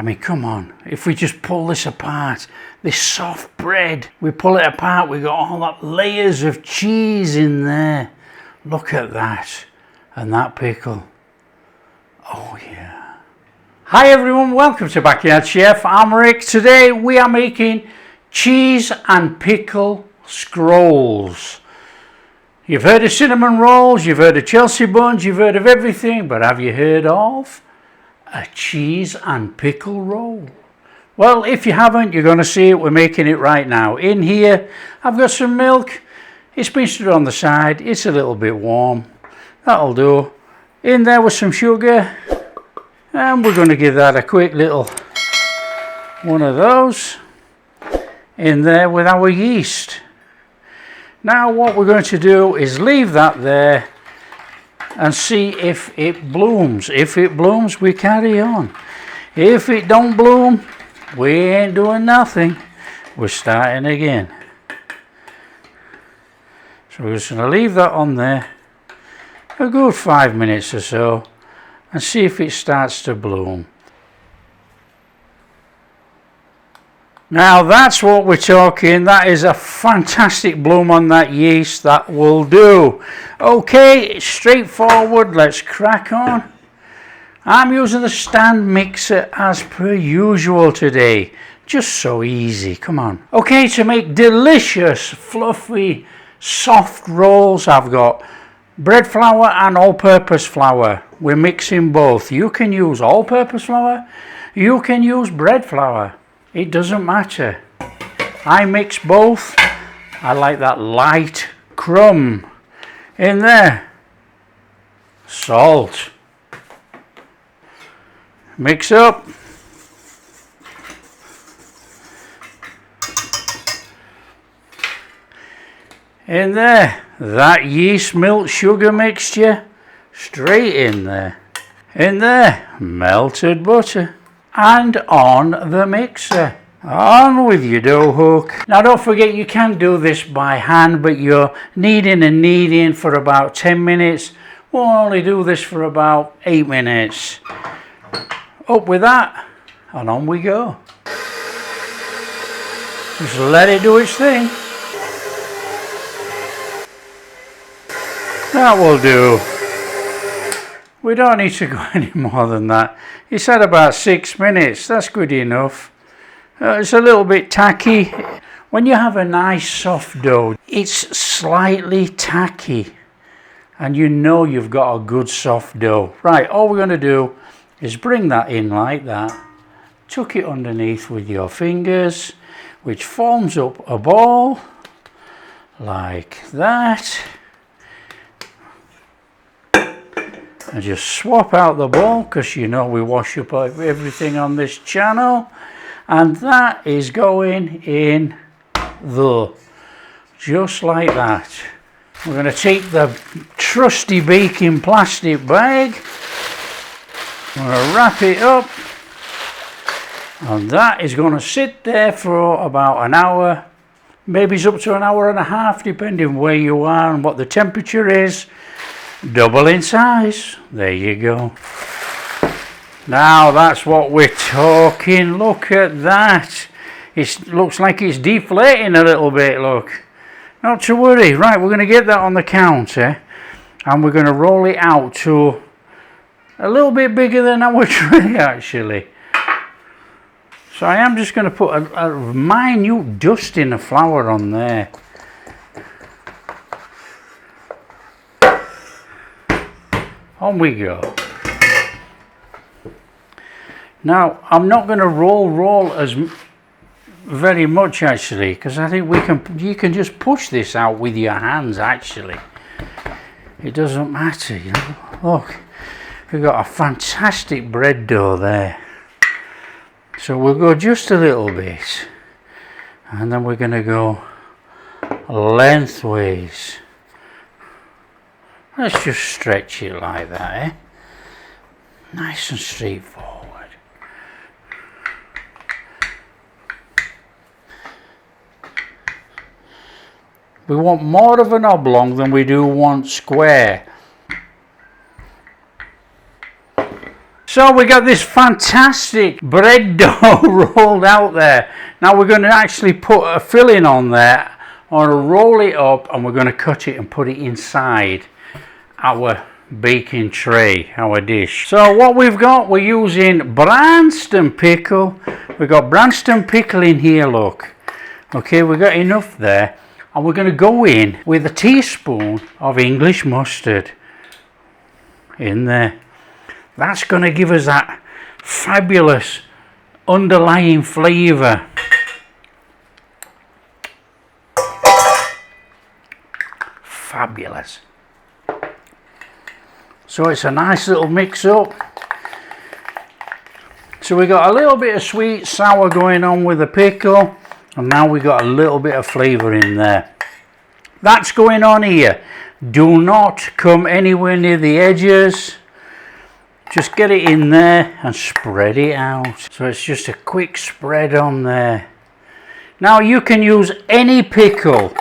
I mean, come on, if we just pull this apart, this soft bread, we pull it apart, we got all that layers of cheese in there. Look at that, and that pickle. Oh yeah. Hi everyone, welcome to Backyard Chef. I'm Rick. Today we are making cheese and pickle scrolls. You've heard of cinnamon rolls, you've heard of Chelsea buns, you've heard of everything, but have you heard of a cheese and pickle roll? Well, if you haven't, you're going to see it. We're making it right now. In here, I've got some milk. It's been stood on the side. It's a little bit warm. That'll do. In there with some sugar. And we're going to give that a quick little one of those. In there with our yeast. Now what we're going to do is leave that there and see if it blooms. If it blooms, we carry on. If it don't bloom, we ain't doing nothing. We're starting again. So we're just going to leave that on there a good 5 minutes or so and see if it starts to bloom. Now that's what we're talking. That is a fantastic bloom on that yeast. That will do. Okay, straightforward. Let's crack on. I'm using the stand mixer as per usual today. Just so easy. Come on. Okay, to make delicious, fluffy, soft rolls, I've got bread flour and all-purpose flour. We're mixing both. You can use all-purpose flour. You can use bread flour. It doesn't matter. I mix both. I like that light crumb in there. Salt. Mix up. In there. That yeast, milk, sugar mixture. Straight in there. In there. Melted butter. And on the mixer. On with your dough hook. Now don't forget, you can do this by hand, but you're kneading and kneading for about 10 minutes. We'll only do this for about 8 minutes. Up with that, and on we go. Just let it do its thing. That will do. We don't need to go any more than that. It's at about 6 minutes. That's good enough. It's a little bit tacky. When you have a nice soft dough, it's slightly tacky. And you know you've got a good soft dough. Right, all we're going to do is bring that in like that. Tuck it underneath with your fingers, which forms up a ball like that. And just swap out the ball, because you know we wash up everything on this channel. And that is going in the, just like that. We're going to take the trusty baking plastic bag. I'm going to wrap it up. And that is going to sit there for about an hour. Maybe it's up to an hour and a half, depending where you are and what the temperature is. Double in size. There you go. Now that's what we're talking. Look at that. It looks like it's deflating a little bit, look. Not to worry. Right, we're going to get that on the counter. And we're going to roll it out to a little bit bigger than our tray, actually. So I am just going to put a minute dusting of flour on there. On we go. Now I'm not going to roll as very much actually, because I think you can just push this out with your hands actually. It doesn't matter, you know. Look, we've got a fantastic bread dough there. So we'll go just a little bit, and then we're going to go lengthways. Let's just stretch it like that, eh? Nice and straightforward. We want more of an oblong than we do one square. So we got this fantastic bread dough rolled out there. Now we're going to actually put a filling on there. I'm going to roll it up and we're going to cut it and put it inside our baking tray, our dish. So what we've got, we're using Branston pickle. We've got Branston pickle in here, look. Okay, we've got enough there. And we're going to go in with a teaspoon of English mustard in there. That's going to give us that fabulous underlying flavour. Fabulous. So it's a nice little mix up. So we got a little bit of sweet sour going on with the pickle, and now we got a little bit of flavour in there. That's going on here. Do not come anywhere near the edges. Just get it in there and spread it out. So it's just a quick spread on there. Now you can use any pickle,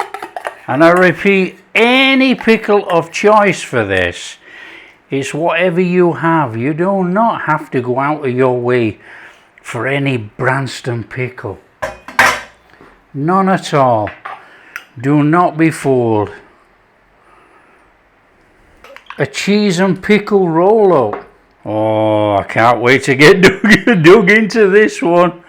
and I repeat, any pickle of choice for this. It's whatever you have. You do not have to go out of your way for any Branston pickle. None at all. Do not be fooled. A cheese and pickle roll up. Oh, I can't wait to get dug into this one.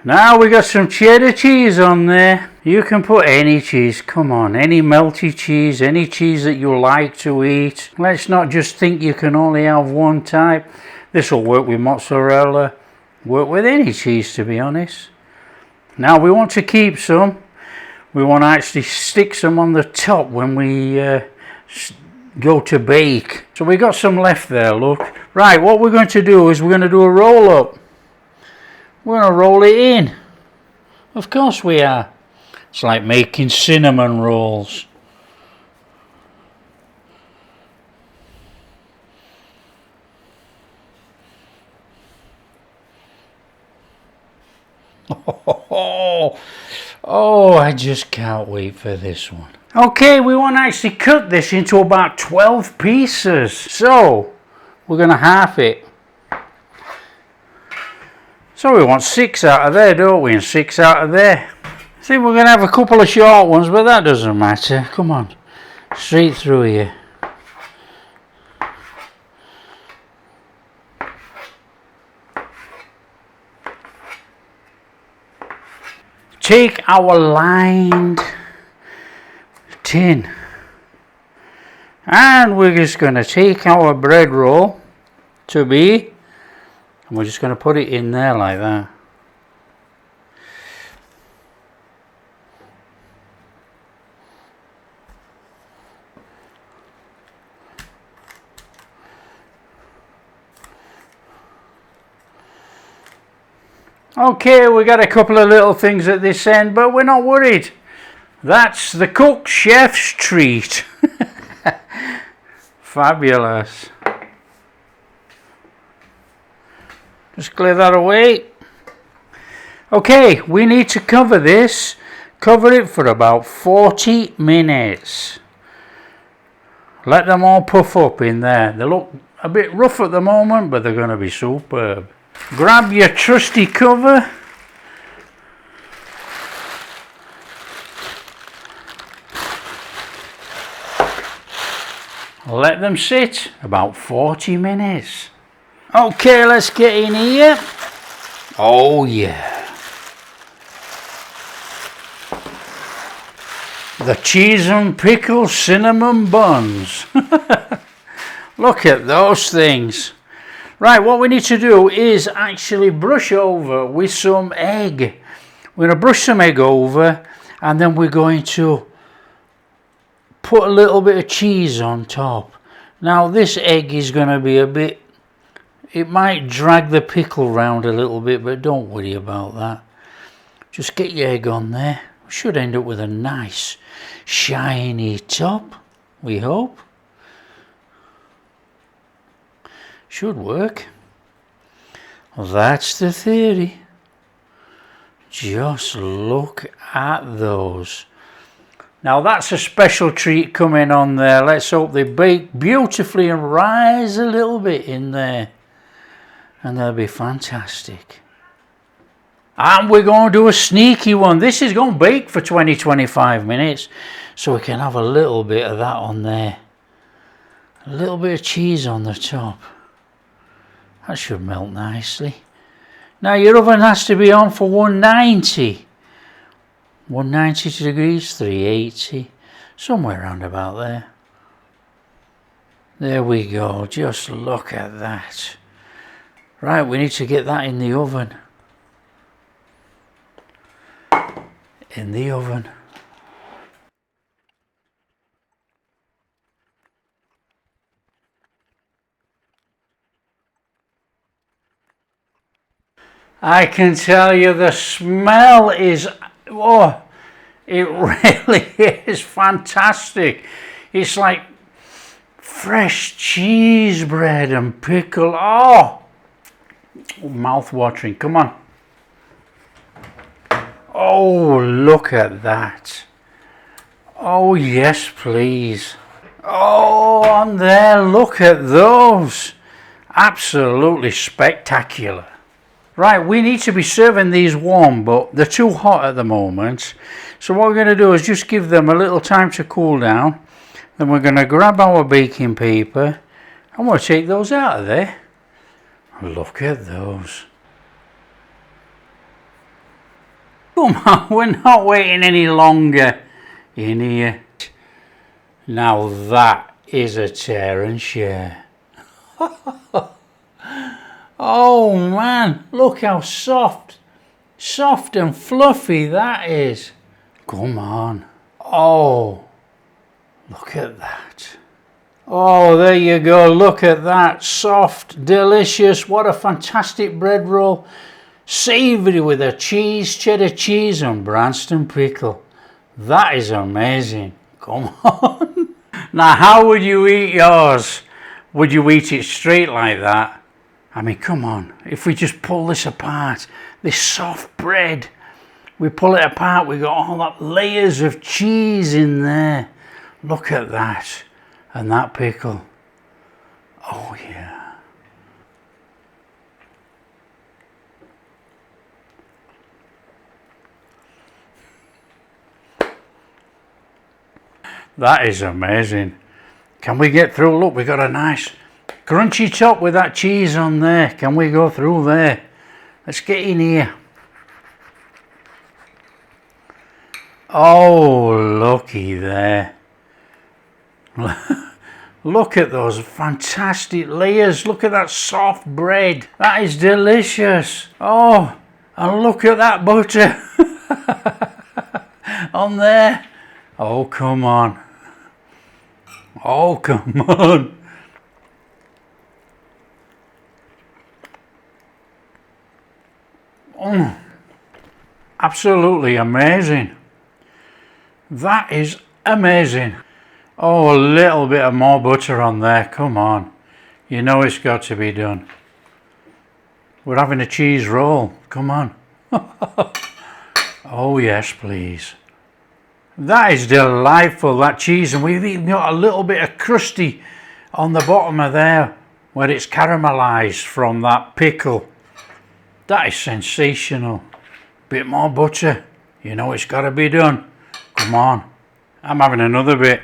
Now we got some cheddar cheese on there. You can put any cheese, come on, any melty cheese, any cheese that you like to eat. Let's not just think you can only have one type. This will work with mozzarella, work with any cheese, to be honest. Now we want to keep some. We want to actually stick some on the top when we go to bake. So we got some left there, look. Right, what we're going to do is we're going to do a roll up. We're going to roll it in. Of course we are. It's like making cinnamon rolls. Oh, I just can't wait for this one. Okay, we want to actually cut this into about 12 pieces. So, we're going to half it. So we want 6 out of there, don't we? And 6 out of there. I think we're going to have a couple of short ones, but that doesn't matter. Come on. Straight through here. Take our lined tin. And we're just going to take our bread roll to be. And we're just going to put it in there like that. Okay, we got a couple of little things at this end, but we're not worried. That's the cook chef's treat. Fabulous. Just clear that away. Okay, we need to cover this. Cover it for about 40 minutes. Let them all puff up in there. They look a bit rough at the moment, but they're going to be superb. Grab your trusty cover. Let them sit about 40 minutes. Okay, let's get in here. Oh yeah. The cheese and pickle cinnamon buns. Look at those things. Right, what we need to do is actually brush over with some egg. We're going to brush some egg over, and then we're going to put a little bit of cheese on top. Now this egg is going to be a bit, it might drag the pickle round a little bit, but don't worry about that. Just get your egg on there. We should end up with a nice shiny top, we hope. Should work. Well, that's the theory. Just look at those. Now that's a special treat coming on there. Let's hope they bake beautifully and rise a little bit in there. And they'll be fantastic. And we're going to do a sneaky one. This is going to bake for 20-25 minutes. So we can have a little bit of that on there. A little bit of cheese on the top. That should melt nicely. Now your oven has to be on for 190. 190 degrees, 380. Somewhere around about there. There we go. Just look at that. Right, we need to get that in the oven. In the oven. I can tell you the smell is, oh, it really is fantastic. It's like fresh cheese bread and pickle. Oh, mouth watering. Come on. Oh, look at that. Oh, yes, please. Oh, on there, look at those. Absolutely spectacular. Right, we need to be serving these warm, but they're too hot at the moment. So what we're going to do is just give them a little time to cool down. Then we're going to grab our baking paper and we'll take those out of there. Look at those. Come on, we're not waiting any longer in here. Now that is a tear and share. Oh man, look how soft and fluffy that is. Come on. Oh, look at that. Oh, there you go, look at that. Soft, delicious, what a fantastic bread roll. Savoury with a cheese, cheddar cheese and Branston pickle. That is amazing. Come on. Now, how would you eat yours? Would you eat it straight like that? I mean, come on. If we just pull this apart, this soft bread, we pull it apart, we got all that layers of cheese in there. Look at that. And that pickle. Oh, yeah. That is amazing. Can we get through? Look, we got a nice crunchy top with that cheese on there. Can we go through there? Let's get in here. Oh, looky there. Look at those fantastic layers. Look at that soft bread. That is delicious. Oh, and look at that butter on there. Oh, come on. Oh, come on. Oh, absolutely amazing. That is amazing. Oh, a little bit of more butter on there. Come on. You know it's got to be done. We're having a cheese roll. Come on. Oh, yes, please. That is delightful, that cheese. And we've even got a little bit of crusty on the bottom of there where it's caramelized from that pickle. That is sensational. Bit more butter. You know it's got to be done. Come on. I'm having another bit.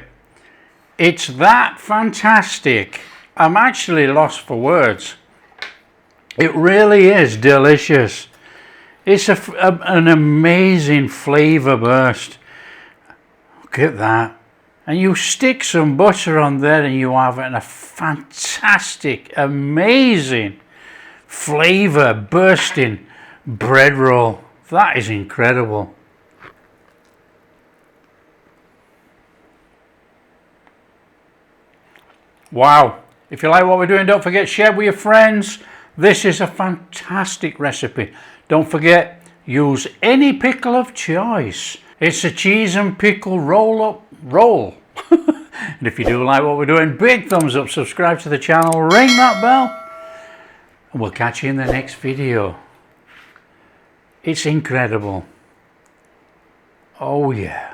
It's that fantastic. I'm actually lost for words. It really is delicious. It's an amazing flavour burst. Look at that. And you stick some butter on there and you have a fantastic, amazing flavour bursting bread roll. That is incredible. Wow. If you like what we're doing, don't forget to share with your friends. This is a fantastic recipe. Don't forget, use any pickle of choice. It's a cheese and pickle roll. And if you do like what we're doing, big thumbs up, subscribe to the channel, ring that bell, and we'll catch you in the next video. It's incredible. Oh yeah.